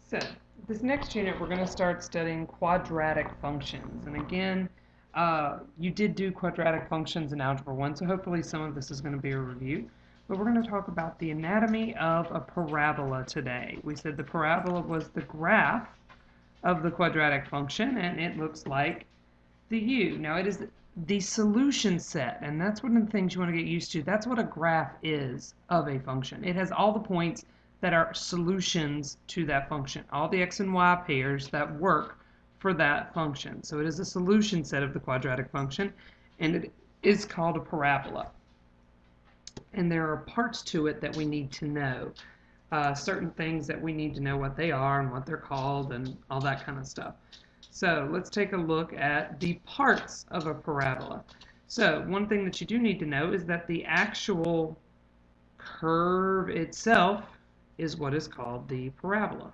So, this next unit we're going to start studying quadratic functions. And again, you did do quadratic functions in Algebra 1, so hopefully some of this is going to be a review. But we're going to talk about the anatomy of a parabola today. We said the parabola was the graph of the quadratic function, and it looks like the U. Now, it is the solution set, and that's one of the things you want to get used to. That's what a graph is of a function. It has all the points that are solutions to that function, all the x and y pairs that work for that function. So it is a solution set of the quadratic function, and it is called a parabola. And there are parts to it that we need to know. Certain things that we need to know what they are and what they're called and all that kind of stuff. So let's take a look at the parts of a parabola. So one thing that you do need to know is that the actual curve itself is what is called the parabola.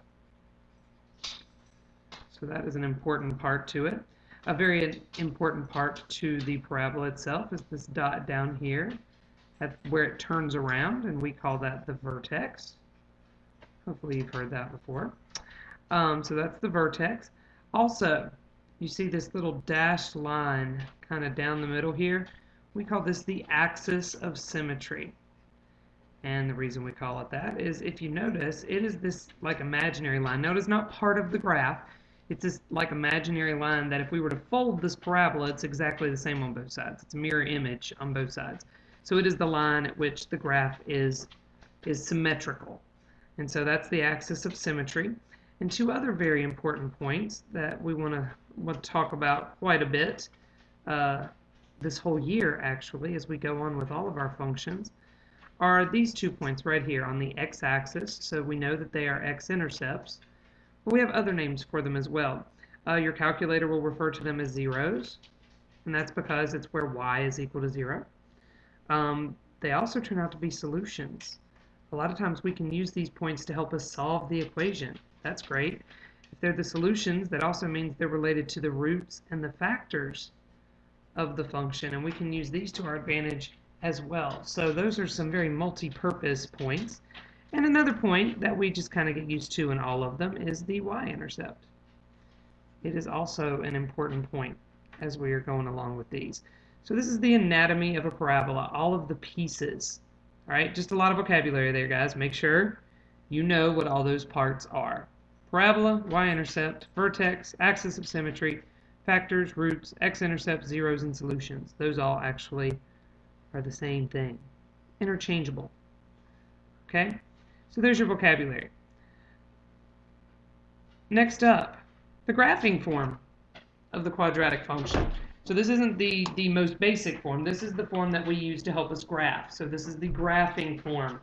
So that is an important part to it. A very important part to the parabola itself is this dot down here where it turns around, and we call that the vertex. Hopefully you've heard that before. So that's the vertex. Also, you see this little dashed line kind of down the middle here. We call this the axis of symmetry. And the reason we call it that is, if you notice, it is this like imaginary line. Now, it is not part of the graph. It's this like imaginary line that if we were to fold this parabola, it's exactly the same on both sides. It's a mirror image on both sides. So it is the line at which the graph is symmetrical. And so that's the axis of symmetry. And two other very important points that we want to talk about quite a bit this whole year, actually, as we go on with all of our functions, are these 2 points right here on the x-axis. So we know that they are x-intercepts, but we have other names for them as well. Your calculator will refer to them as zeros, and that's because it's where y is equal to 0. They also turn out to be solutions. A lot of times we can use these points to help us solve the equation. That's great. If they're the solutions, that also means they're related to the roots and the factors of the function, and we can use these to our advantage as well. So those are some very multi-purpose points. And another point that we just kind of get used to in all of them is the y-intercept. It is also an important point as we are going along with these. So this is the anatomy of a parabola, all of the pieces. All right, just a lot of vocabulary there, guys. Make sure you know what all those parts are. Parabola, y-intercept, vertex, axis of symmetry, factors, roots, x-intercepts, zeros, and solutions. Those all actually are the same thing. Interchangeable. Okay? So there's your vocabulary. Next up, the graphing form of the quadratic function. So this isn't the most basic form. This is the form that we use to help us graph. So this is the graphing form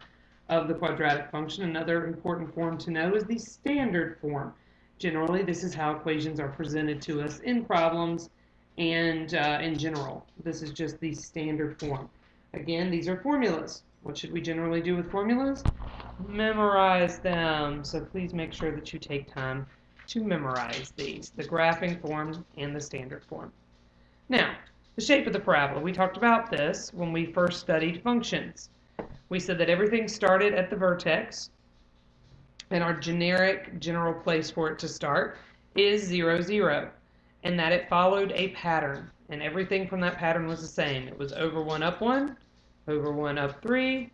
of the quadratic function. Another important form to know is the standard form. Generally, this is how equations are presented to us in problems and in general. This is just the standard form. Again, these are formulas. What should we generally do with formulas? Memorize them. So please make sure that you take time to memorize these, the graphing form and the standard form. Now, the shape of the parabola. We talked about this when we first studied functions. We said that everything started at the vertex, and our general place for it to start is 0, 0, and that it followed a pattern, and everything from that pattern was the same. It was over 1 up 1, over 1 up 3,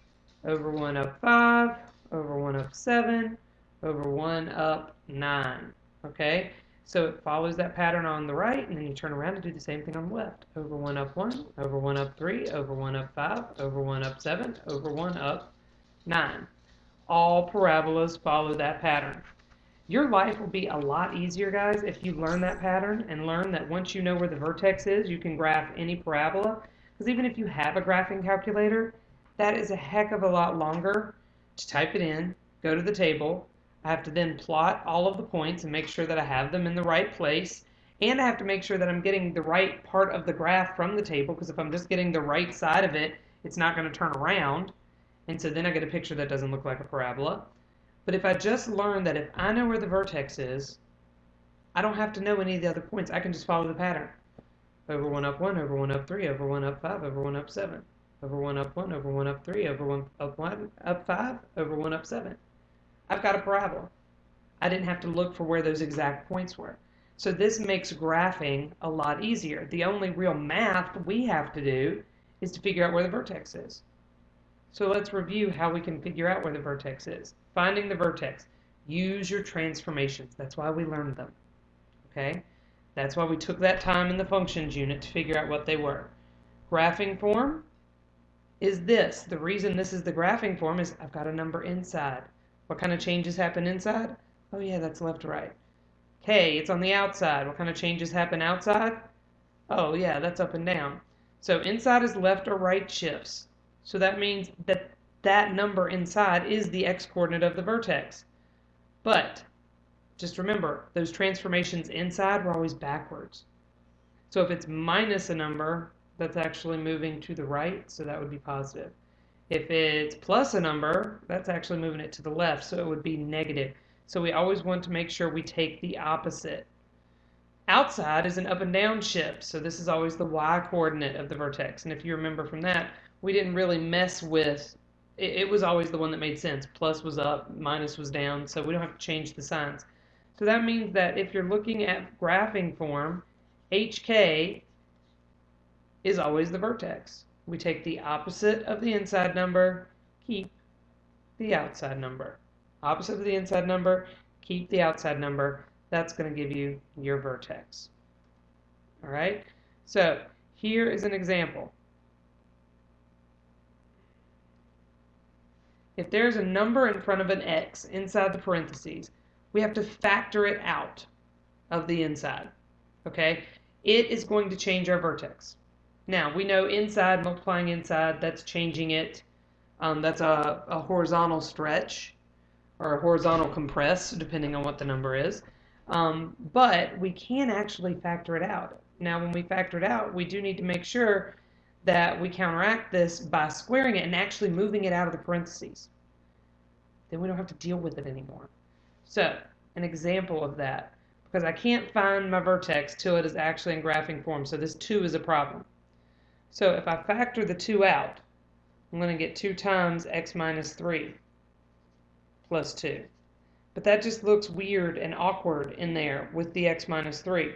over 1 up 5, over 1 up 7, over 1 up 9. Okay? So it follows that pattern on the right, and then you turn around and do the same thing on the left. Over 1 up 1, over 1 up 3, over 1 up 5, over 1 up 7, over 1 up 9. All parabolas follow that pattern. Your life will be a lot easier, guys, if you learn that pattern and learn that once you know where the vertex is, you can graph any parabola. Because even if you have a graphing calculator, that is a heck of a lot longer to type it in, go to the table. I have to then plot all of the points and make sure that I have them in the right place. And I have to make sure that I'm getting the right part of the graph from the table, because if I'm just getting the right side of it, it's not going to turn around. And so then I get a picture that doesn't look like a parabola. But if I just learn that if I know where the vertex is, I don't have to know any of the other points. I can just follow the pattern. Over 1 up 1, over 1 up 3, over 1 up 5, over 1 up 7. Over 1 up 1, over 1 up 3, over 1 up 1 up 5, over 1 up 7. I've got a parabola. I didn't have to look for where those exact points were. So this makes graphing a lot easier. The only real math we have to do is to figure out where the vertex is. So let's review how we can figure out where the vertex is. Finding the vertex. Use your transformations. That's why we learned them. Okay? That's why we took that time in the functions unit to figure out what they were. Graphing form is this. The reason this is the graphing form is I've got a number inside. What kind of changes happen inside? Oh yeah, that's left to right. Okay, it's on the outside. What kind of changes happen outside? Oh yeah, that's up and down. So inside is left or right shifts. So that means that that number inside is the x-coordinate of the vertex. But just remember, those transformations inside were always backwards. So if it's minus a number, that's actually moving to the right, so that would be positive. If it's plus a number, that's actually moving it to the left, so it would be negative. So we always want to make sure we take the opposite. Outside is an up and down shift, so this is always the y-coordinate of the vertex. And if you remember from that, we didn't really mess with, it was always the one that made sense. Plus was up, minus was down, so we don't have to change the signs. So that means that if you're looking at graphing form, HK is always the vertex. We take the opposite of the inside number, keep the outside number. Opposite of the inside number, keep the outside number. That's going to give you your vertex. All right? So here is an example. If there's a number in front of an x inside the parentheses, we have to factor it out of the inside. Okay? It is going to change our vertex. Now, we know inside, multiplying inside, that's changing it. That's a horizontal stretch or a horizontal compress, depending on what the number is. But we can actually factor it out. Now, when we factor it out, we do need to make sure that we counteract this by squaring it and actually moving it out of the parentheses. Then we don't have to deal with it anymore. So, an example of that, because I can't find my vertex till it is actually in graphing form, so this 2 is a problem. So if I factor the 2 out, I'm going to get 2 times x minus 3 plus 2. But that just looks weird and awkward in there with the x minus 3.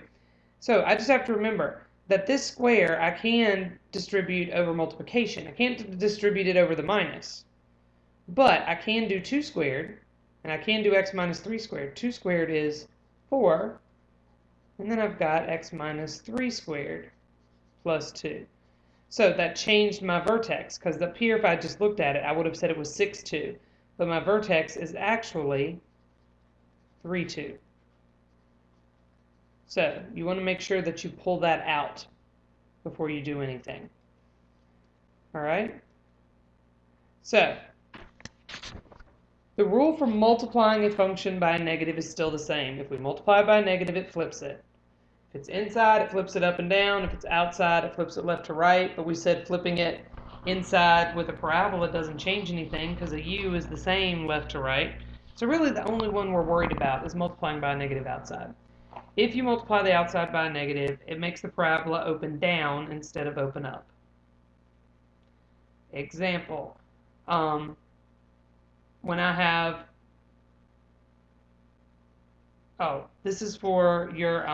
So I just have to remember that this square I can distribute over multiplication. I can't distribute it over the minus. But I can do 2 squared, and I can do x minus 3 squared. 2 squared is 4, and then I've got x minus 3 squared plus 2. So that changed my vertex, because up here, if I just looked at it, I would have said it was 6, 2. But my vertex is actually 3, 2. So you want to make sure that you pull that out before you do anything. All right? So the rule for multiplying a function by a negative is still the same. If we multiply by a negative, it flips it. If it's inside, it flips it up and down. If it's outside, it flips it left to right. But we said flipping it inside with a parabola doesn't change anything because a u is the same left to right. So really the only one we're worried about is multiplying by a negative outside. If you multiply the outside by a negative, it makes the parabola open down instead of open up. Example. When I have, this is for your